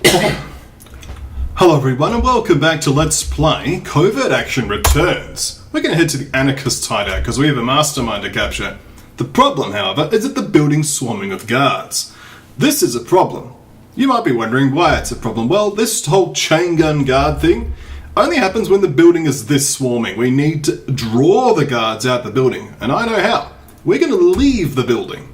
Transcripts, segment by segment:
Hello everyone and welcome back to Let's Play Covert Action Returns. We're going to head to the Anarchist hideout because we have a mastermind to capture. The problem, however, is that the building's swarming with guards. This is a problem. You might be wondering why it's a problem. Well, this whole chain gun guard thing only happens when the building is this swarming. We need to draw the guards out the building, and I know how. We're going to leave the building.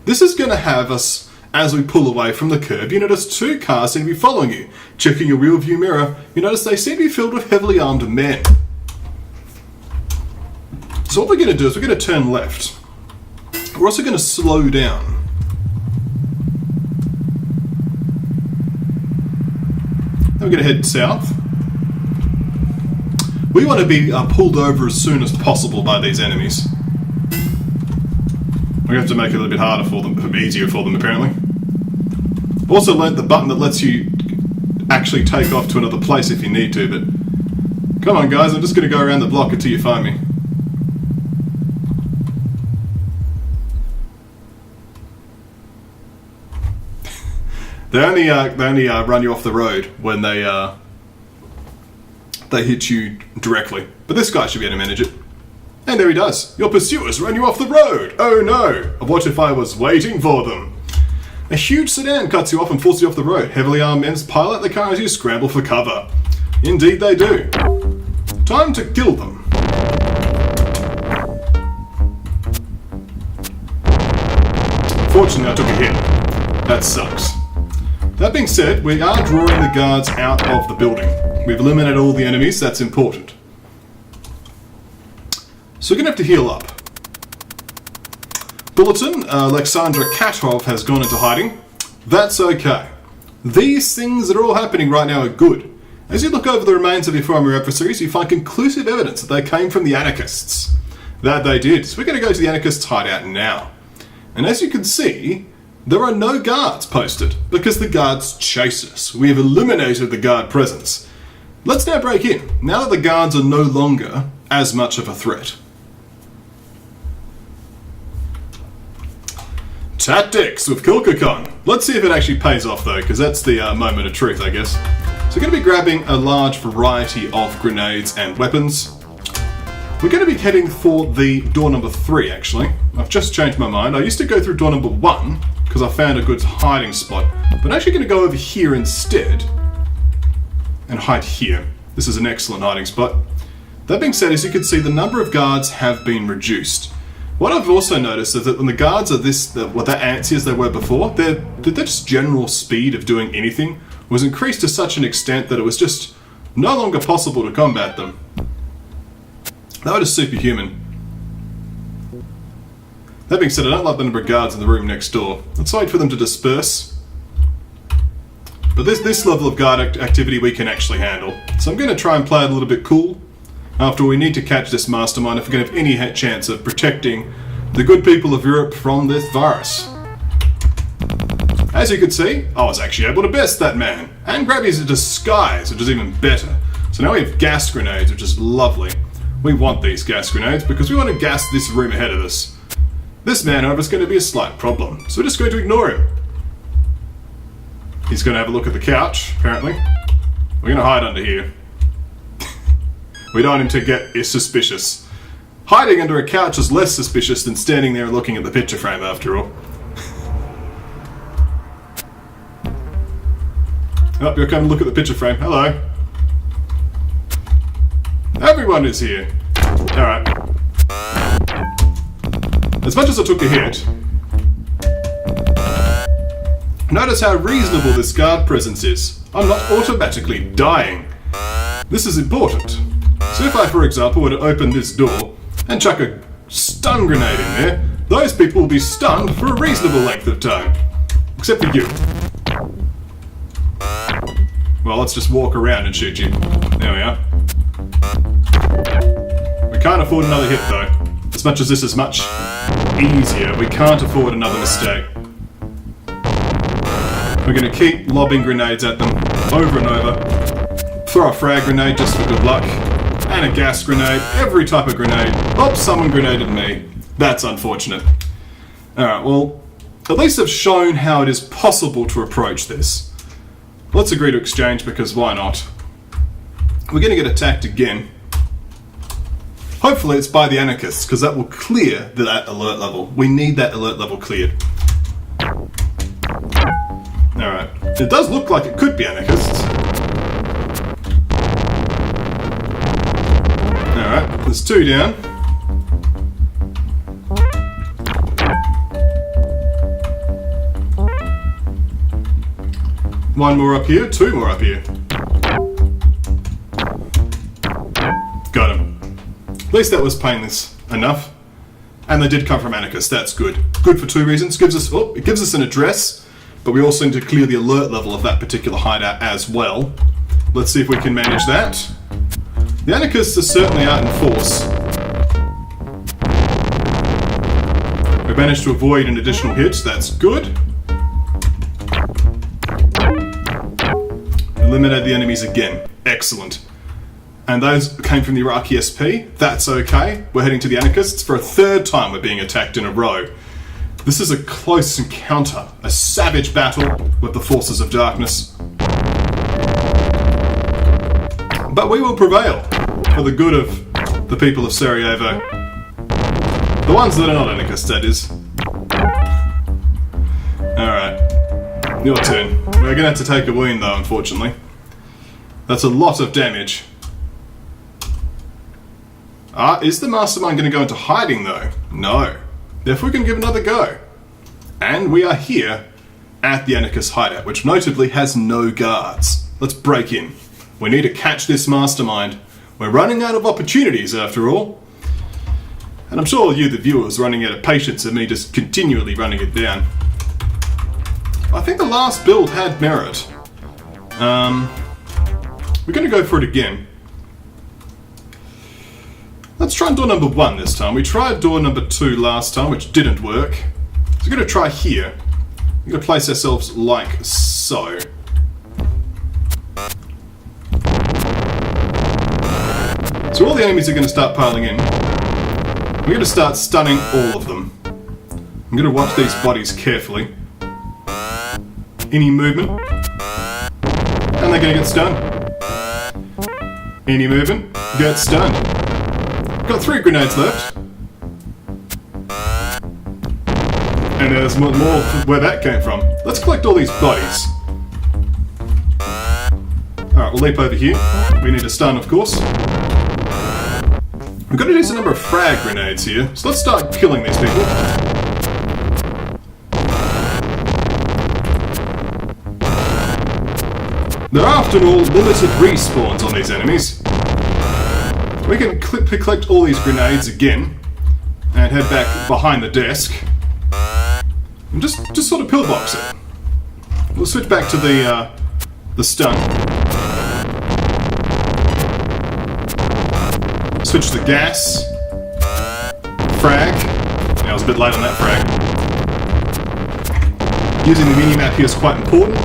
This is going to have us, as we pull away from the curb, you notice two cars seem to be following you. Checking your rear view mirror, you notice they seem to be filled with heavily armed men. So what we're going to do is we're going to turn left. We're also going to slow down. Then we're going to head south. We want to be pulled over as soon as possible by these enemies. We have to make it a little bit harder for them, easier for them apparently. Also learnt the button that lets you actually take off to another place if you need to, but come on guys, I'm just going to go around the block until you find me. They only run you off the road when they hit you directly, but this guy should be able to manage it. And there he does. Your pursuers run you off the road. Oh no! What if I was waiting for them? A huge sedan cuts you off and forces you off the road. Heavily armed men pile out the car as you scramble for cover. Indeed they do. Time to kill them. Fortunately I took a hit. That sucks. That being said, we are drawing the guards out of the building. We've eliminated all the enemies, that's important. So we're going to have to heal up. Bulletin, Alexandra Katov has gone into hiding. That's okay. These things that are all happening right now are good. As you look over the remains of your former adversaries, you find conclusive evidence that they came from the Anarchists. That they did. So we're going to go to the Anarchists hideout now. And as you can see, there are no guards posted, because the guards chase us. We have eliminated the guard presence. Let's now break in, now that the guards are no longer as much of a threat. Tactics with Kilkakon. Let's see if it actually pays off though, because that's the moment of truth, I guess. So we're going to be grabbing a large variety of grenades and weapons. We're going to be heading for the door number 3, actually. I've just changed my mind. I used to go through door number 1, because I found a good hiding spot. But I'm actually going to go over here instead, and hide here. This is an excellent hiding spot. That being said, as you can see, the number of guards have been reduced. What I've also noticed is that when the guards are that antsy as they were before, their just general speed of doing anything was increased to such an extent that it was just no longer possible to combat them. They were just superhuman. That being said, I don't like the number of guards in the room next door. Let's wait for them to disperse. But this level of guard activity we can actually handle. So I'm going to try and play it a little bit cool. After all, we need to catch this mastermind if we're going to have any chance of protecting the good people of Europe from this virus. As you can see, I was actually able to best that man, and grab his disguise, which is even better. So now we have gas grenades, which is lovely. We want these gas grenades because we want to gas this room ahead of us. This man, however, is going to be a slight problem, so we're just going to ignore him. He's going to have a look at the couch, apparently. We're going to hide under here. We don't want him to get suspicious. Hiding under a couch is less suspicious than standing there looking at the picture frame, after all. Oh, you're coming to look at the picture frame. Hello. Everyone is here. Alright. As much as I took a hit, notice how reasonable this guard presence is. I'm not automatically dying. This is important. So if I, for example, were to open this door and chuck a stun grenade in there, those people will be stunned for a reasonable length of time. Except for you. Well, let's just walk around and shoot you. There we are. We can't afford another hit though. As much as this is much easier, we can't afford another mistake. We're going to keep lobbing grenades at them over and over. Throw a frag grenade just for good luck. And a gas grenade, every type of grenade. Oh, someone grenaded me. That's unfortunate. Alright, well, at least I've shown how it is possible to approach this. Let's agree to exchange, because why not? We're going to get attacked again. Hopefully it's by the anarchists, because that will clear that alert level. We need that alert level cleared. Alright. It does look like it could be anarchists. Alright, there's 2 down. One more up here, 2 more up here. Got him. At least that was painless enough. And they did come from anarchists, that's good. Good for 2 reasons. It gives us an address, but we also need to clear the alert level of that particular hideout as well. Let's see if we can manage that. The anarchists are certainly out in force. We managed to avoid an additional hit, that's good. Eliminate the enemies again. Excellent. And those came from the Iraqi SP. That's okay. We're heading to the anarchists. For a 3rd time we're being attacked in a row. This is a close encounter. A savage battle with the forces of darkness. But we will prevail. For the good of the people of Sarajevo. The ones that are not anarchists, that is. Alright. Your turn. We're going to have to take a wound though, unfortunately. That's a lot of damage. Is the Mastermind going to go into hiding though? No. Therefore we can give another go. And we are here at the Anarchist hideout, which notably has no guards. Let's break in. We need to catch this Mastermind. We're running out of opportunities after all. And I'm sure you, the viewers, running out of patience of me just continually running it down. I think the last build had merit. We're going to go for it again. Let's try door number 1 this time. We tried door number 2 last time, which didn't work. So we're going to try here. We're going to place ourselves like so. So all the enemies are going to start piling in. We're going to start stunning all of them. I'm going to watch these bodies carefully. Any movement, and they're going to get stunned. Any movement, get stunned. Got 3 grenades left. And there's more where that came from. Let's collect all these bodies. Alright, we'll leap over here. We need to stun, of course. We've got to use a number of frag grenades here, so let's start killing these people. There are, after all, limited respawns on these enemies. We can collect all these grenades again and head back behind the desk and just sort of pillbox it. We'll switch back to the stun. Switch to gas. Frag. Yeah, I was a bit late on that frag. Using the minimap here is quite important.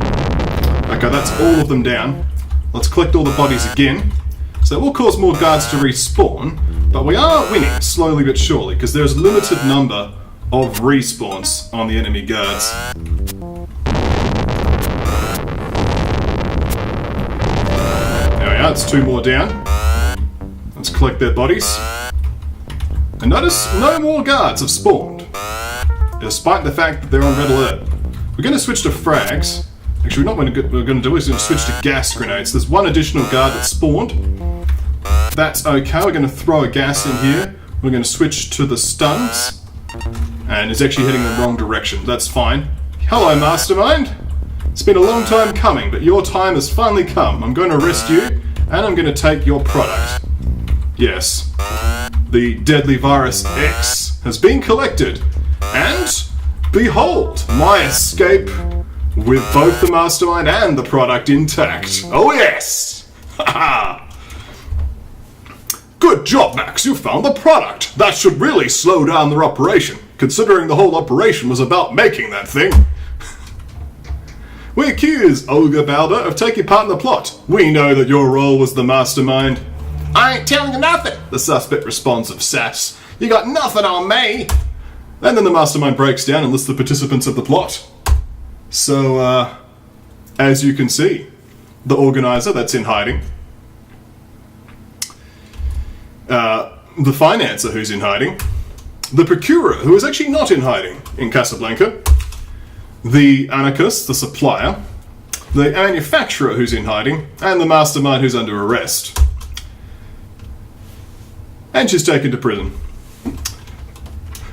Okay, that's all of them down. Let's collect all the bodies again. So that will cause more guards to respawn, but we are winning slowly but surely because there's a limited number of respawns on the enemy guards. There we are, it's 2 more down. Let's collect their bodies. And notice no more guards have spawned, despite the fact that they're on red alert. We're going to switch to frags. Actually, what we're going to do is switch to gas grenades. There's 1 additional guard that spawned. That's okay. We're going to throw a gas in here. We're going to switch to the stuns. And it's actually heading the wrong direction. That's fine. Hello, Mastermind. It's been a long time coming, but your time has finally come. I'm going to arrest you, and I'm going to take your product. Yes. The deadly virus X has been collected. And behold, my escape with both the Mastermind and the product intact. Oh yes! Haha! Good job, Max, you found the product. That should really slow down their operation, considering the whole operation was about making that thing. We accuse Olga Balder of taking part in the plot. We know that your role was the Mastermind. I ain't telling you nothing, the suspect responds of sass. You got nothing on me. And then the Mastermind breaks down and lists the participants of the plot. So, as you can see, the organizer that's in hiding, the financer who's in hiding, the procurer who is actually not in hiding in Casablanca, the anarchist, the supplier, the manufacturer who's in hiding, and the mastermind who's under arrest. And she's taken to prison.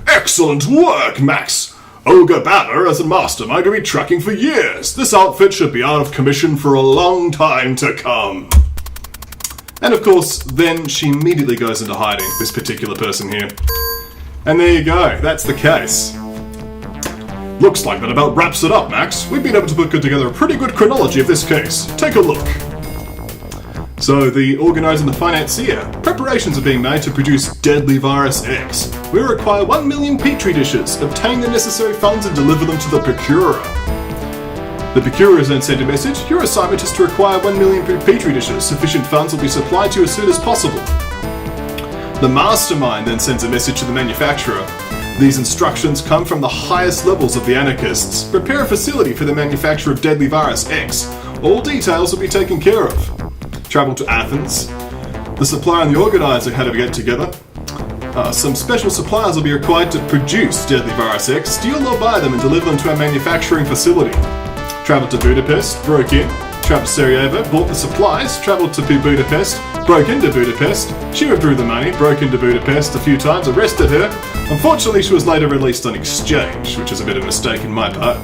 Excellent work, Max! Olga Banner as a mastermind will be tracking for years. This outfit should be out of commission for a long time to come. And of course, then she immediately goes into hiding, this particular person here. And there you go, that's the case. Looks like that about wraps it up, Max. We've been able to put together a pretty good chronology of this case. Take a look. So, the organizer and the financier. Preparations are being made to produce deadly virus X. We require 1 million petri dishes, obtain the necessary funds and deliver them to the procurer. The procurer then sent a message. Your assignment is to require 1 million petri dishes. Sufficient funds will be supplied to you as soon as possible. The mastermind then sends a message to the manufacturer. These instructions come from the highest levels of the anarchists. Prepare a facility for the manufacture of deadly virus X. All details will be taken care of. Travel to Athens. The supplier and the organizer had to get together. Some special suppliers will be required to produce deadly virus X. Steal or buy them and deliver them to our manufacturing facility. Travel to Budapest, broke in. Travel to Sarajevo, bought the supplies. Travelled to Budapest, broke into Budapest. She withdrew the money, broke into Budapest a few times, arrested her. Unfortunately, she was later released on exchange, which is a bit of a mistake in my part.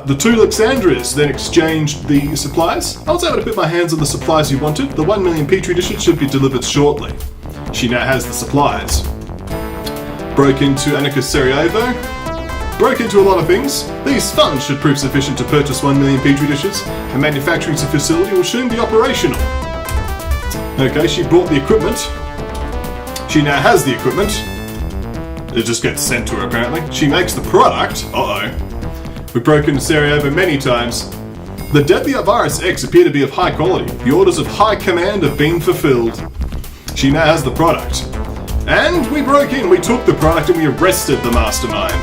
The two Alexandrias then exchanged the supplies. I was able to put my hands on the supplies you wanted. The 1 million petri dishes should be delivered shortly. She now has the supplies. Broke into anarchist Sarajevo. Broke into a lot of things. These funds should prove sufficient to purchase 1 million petri dishes. A manufacturing facility will soon be operational. Okay, she bought the equipment. She now has the equipment. It just gets sent to her apparently. She makes the product. We've broken into Sarajevo many times. The deadly virus X appear to be of high quality. The orders of high command have been fulfilled. She now has the product. And we broke in, we took the product and we arrested the mastermind.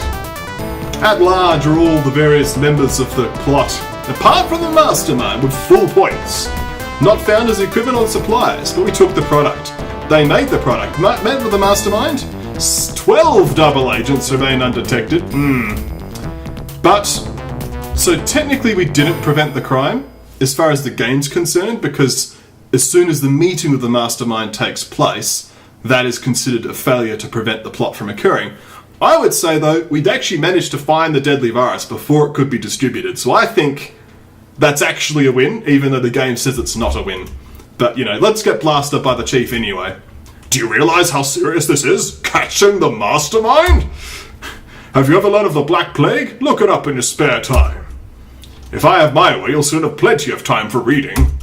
At large are all the various members of the plot, apart from the mastermind with full points. Not found as equipment or suppliers, but we took the product. They made the product. Met with the mastermind? 12 double agents remain undetected. But, so technically we didn't prevent the crime, as far as the game's concerned, because as soon as the meeting with the mastermind takes place, that is considered a failure to prevent the plot from occurring. I would say though, we'd actually managed to find the deadly virus before it could be distributed, so I think that's actually a win, even though the game says it's not a win. But, you know, let's get blasted by the chief anyway. Do you realise how serious this is? Catching the mastermind? Have you ever learned of the Black Plague? Look it up in your spare time. If I have my way, you'll soon have plenty of time for reading.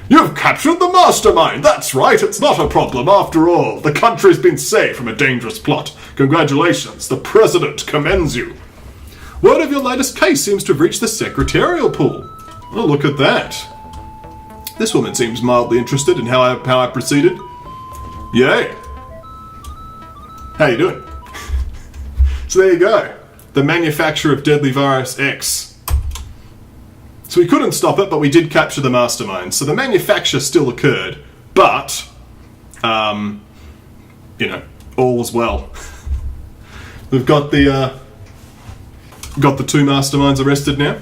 You've captured the mastermind! That's right, it's not a problem after all. The country's been saved from a dangerous plot. Congratulations, the president commends you. Word of your latest case seems to have reached the secretarial pool. Oh, look at that. This woman seems mildly interested in how I proceeded. Yay. How you doing? So there you go. The manufacture of deadly virus X. So we couldn't stop it, but we did capture the mastermind. So the manufacture still occurred, but, you know, all was well. We've got the two masterminds arrested now.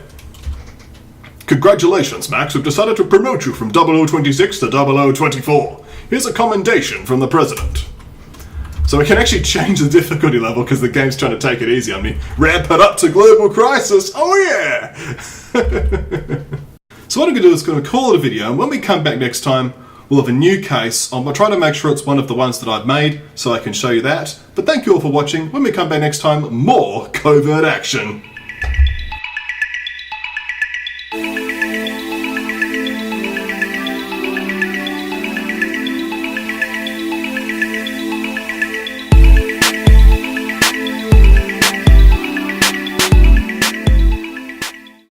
Congratulations, Max. We've decided to promote you from 0026 to 0024. Here's a commendation from the president. So we can actually change the difficulty level because the game's trying to take it easy on me. Ramp it up to global crisis. Oh yeah! So what I'm going to do is going to call it a video, and when we come back next time, we'll have a new case. I'll try to make sure it's one of the ones that I've made so I can show you that. But thank you all for watching. When we come back next time, more covert action.